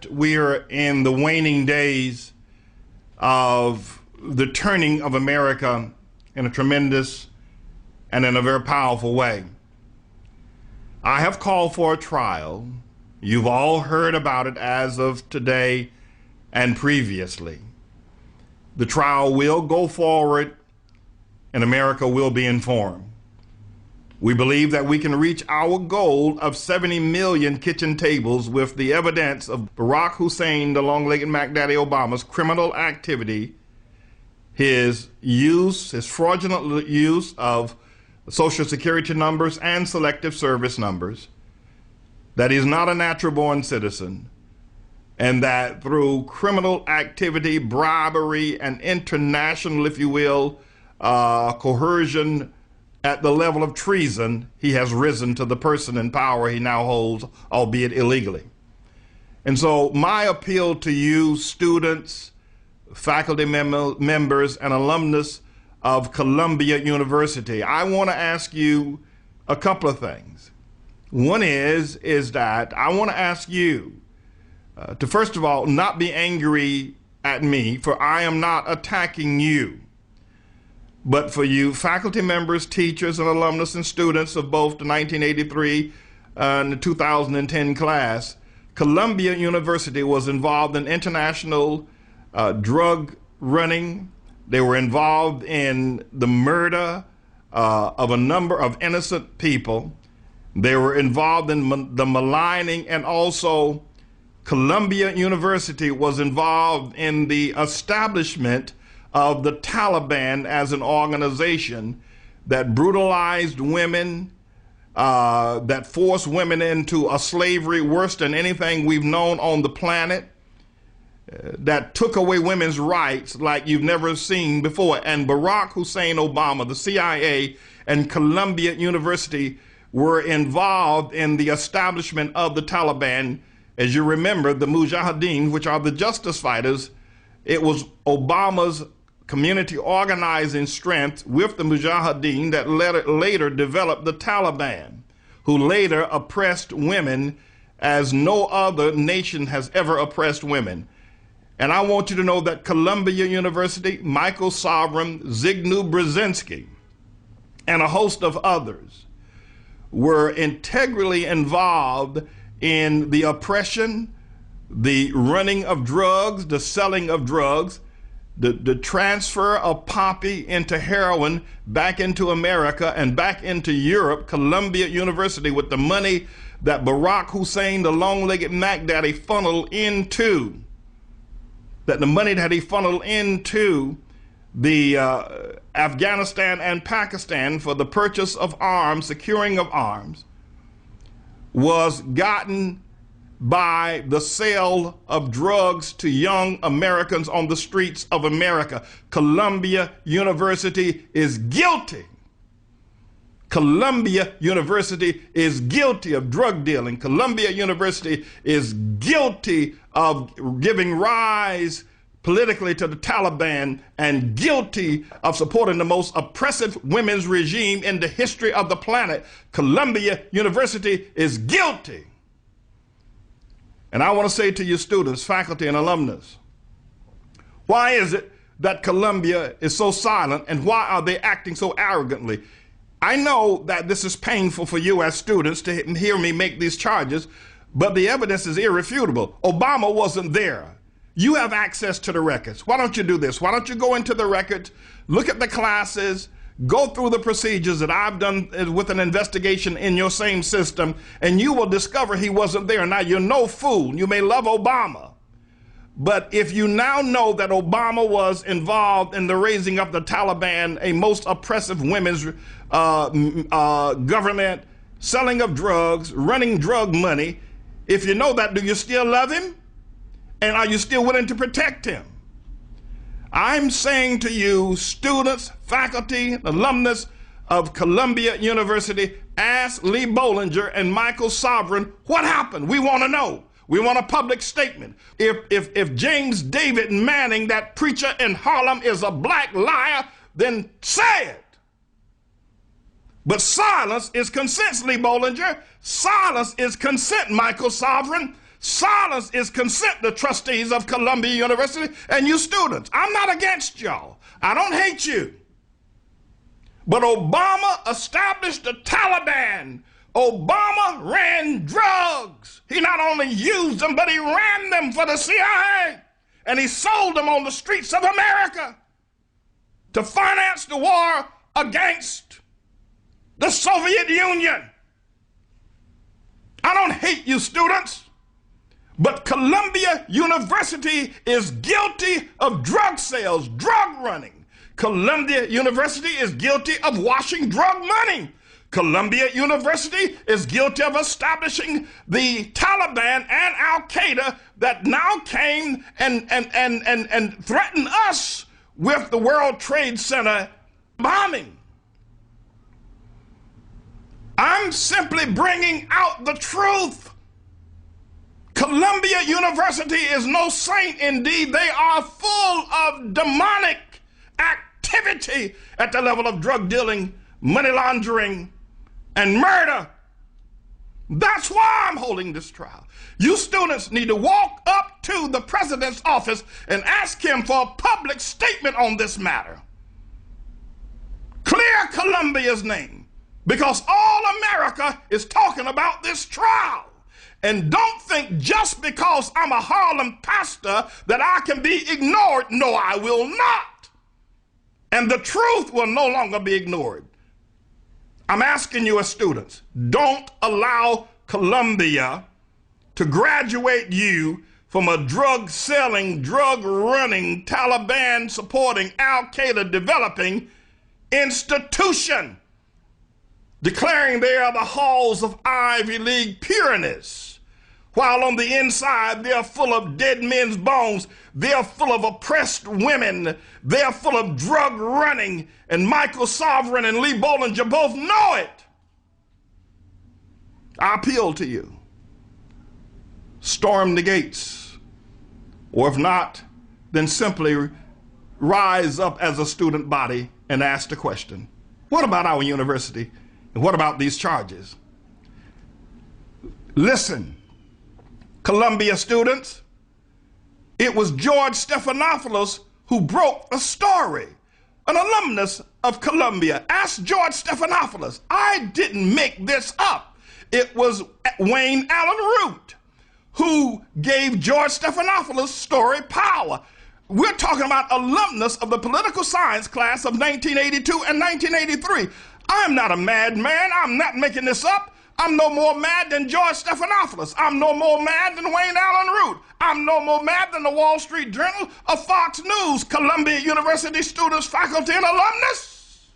that we are in the waning days of the turning of America in a tremendous and in a very powerful way. I have called for a trial. You've all heard about it as of today and previously. The trial will go forward and America will be informed. We believe that we can reach our goal of 70 million kitchen tables with the evidence of Barack Hussein, the long-legged Mac Daddy Obama's criminal activity, his fraudulent use of Social Security numbers and selective service numbers, that he's not a natural-born citizen, and that through criminal activity, bribery, and international, if you will, coercion at the level of treason, he has risen to the person in power he now holds, albeit illegally. And so my appeal to you, students, faculty members, and alumnus of Columbia University, I want to ask you a couple of things. One is that I want to ask you to, first of all, not be angry at me, for I am not attacking you. But for you faculty members, teachers, and alumnus and students of both the 1983 and the 2010 class, Columbia University was involved in international drug running. They were involved in the murder of a number of innocent people. They were involved in the maligning, and also Columbia University was involved in the establishment of the Taliban as an organization that brutalized women, that forced women into a slavery worse than anything we've known on the planet, that took away women's rights like you've never seen before. And Barack Hussein Obama, the CIA, and Columbia University were involved in the establishment of the Taliban. As you remember, the Mujahideen, which are the justice fighters, it was Obama's community organizing strength with the Mujahideen that later developed the Taliban, who later oppressed women as no other nation has ever oppressed women. And I want you to know that Columbia University, Michael Sovereign, Zygmunt Brzezinski, and a host of others were integrally involved in the oppression, the running of drugs, the selling of drugs, the transfer of poppy into heroin back into America and back into Europe. Columbia University, with the money that Barack Hussein, the long-legged Mac Daddy, funneled into, the Afghanistan and Pakistan for the purchase of arms, securing of arms, was gotten by the sale of drugs to young Americans on the streets of America. Columbia University is guilty. Columbia University is guilty of drug dealing. Columbia University is guilty of giving rise politically to the Taliban, and guilty of supporting the most oppressive women's regime in the history of the planet. Columbia University is guilty. And I want to say to you students, faculty, and alumnus, why is it that Columbia is so silent, and why are they acting so arrogantly? I know that this is painful for you as students to hear me make these charges, but the evidence is irrefutable. Obama wasn't there. You have access to the records. Why don't you do this? Why don't you go into the records, look at the classes, go through the procedures that I've done with an investigation in your same system, and you will discover he wasn't there. Now, you're no fool. You may love Obama, but if you now know that Obama was involved in the raising of the Taliban, a most oppressive women's government, selling of drugs, running drug money, if you know that, do you still love him? And are you still willing to protect him? I'm saying to you, students, faculty, alumnus of Columbia University, ask Lee Bollinger and Michael Sovereign what happened. We want to know. We want a public statement. If James David Manning, that preacher in Harlem, is a black liar, then say it. But silence is consent, Lee Bollinger. Silence is consent, Michael Sovereign. Silence is consent, the trustees of Columbia University and you students. I'm not against y'all. I don't hate you. But Obama established the Taliban. Obama ran drugs. He not only used them, but he ran them for the CIA. And he sold them on the streets of America to finance the war against the Soviet Union. I don't hate you students, but Columbia University is guilty of drug sales, drug running. Columbia University is guilty of washing drug money. Columbia University is guilty of establishing the Taliban and Al-Qaeda that now came and threatened us with the World Trade Center bombing. I'm simply bringing out the truth. Columbia University is no saint. Indeed, they are full of demonic activity at the level of drug dealing, money laundering, and murder. That's why I'm holding this trial. You students need to walk up to the president's office and ask him for a public statement on this matter. Clear Columbia's name, because all America is talking about this trial. And don't think just because I'm a Harlem pastor that I can be ignored. No, I will not. And the truth will no longer be ignored. I'm asking you as students, don't allow Columbia to graduate you from a drug-selling, drug-running, Taliban-supporting, Al-Qaeda developing institution, declaring they are the halls of Ivy League pureness, while on the inside they're full of dead men's bones, they're full of oppressed women, they're full of drug running, and Michael Sovereign and Lee Bollinger both know it. I appeal to you. Storm the gates, or if not, then simply rise up as a student body and ask the question, what about our university? And what about these charges? Listen, Columbia students, it was George Stephanopoulos who broke a story, an alumnus of Columbia. Ask George Stephanopoulos. I didn't make this up. It was Wayne Allen Root who gave George Stephanopoulos' story power. We're talking about alumnus of the political science class of 1982 and 1983. I'm not a madman. I'm not making this up. I'm no more mad than George Stephanopoulos. I'm no more mad than Wayne Allen Root. I'm no more mad than the Wall Street Journal or Fox News, Columbia University students, faculty, and alumnus.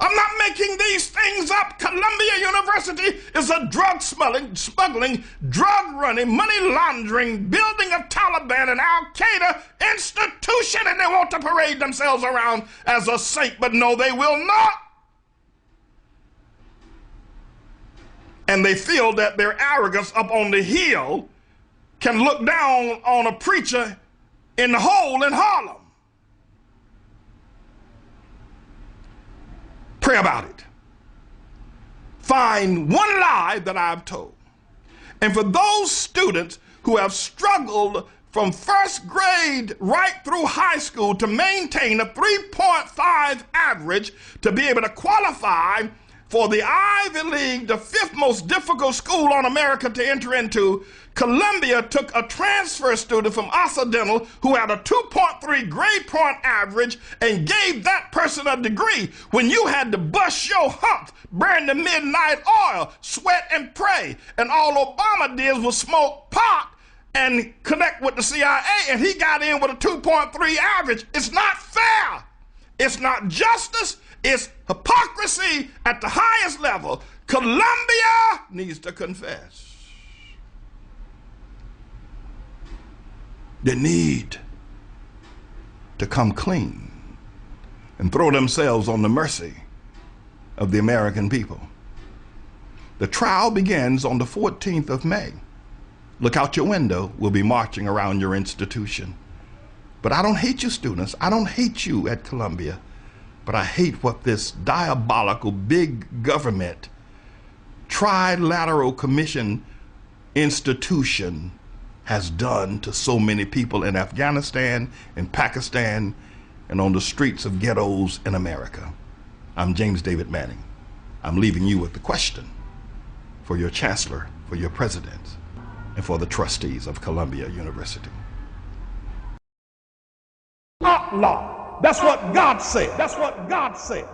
I'm not making these things up. Columbia University is a drug smuggling, drug running, money laundering, building of Taliban and Al-Qaeda institution, and they want to parade themselves around as a saint, but no, they will not. And they feel that their arrogance up on the hill can look down on a preacher in the hole in Harlem. Pray about it. Find one lie that I've told. And for those students who have struggled from first grade right through high school to maintain a 3.5 average to be able to qualify for the Ivy League, the fifth most difficult school on America to enter into, Columbia took a transfer student from Occidental who had a 2.3 grade point average and gave that person a degree when you had to bust your hump, burn the midnight oil, sweat and pray. And all Obama did was smoke pot and connect with the CIA, and he got in with a 2.3 average. It's not fair. It's not justice. It's hypocrisy at the highest level. Columbia needs to confess. They need to come clean and throw themselves on the mercy of the American people. The trial begins on the 14th of May. Look out your window. We'll be marching around your institution. But I don't hate you, students. I don't hate you at Columbia. But I hate what this diabolical big government trilateral commission institution has done to so many people in Afghanistan, in Pakistan, and on the streets of ghettos in America. I'm James David Manning. I'm leaving you with the question for your chancellor, for your president, and for the trustees of Columbia University. Allah. That's what God said. That's what God said.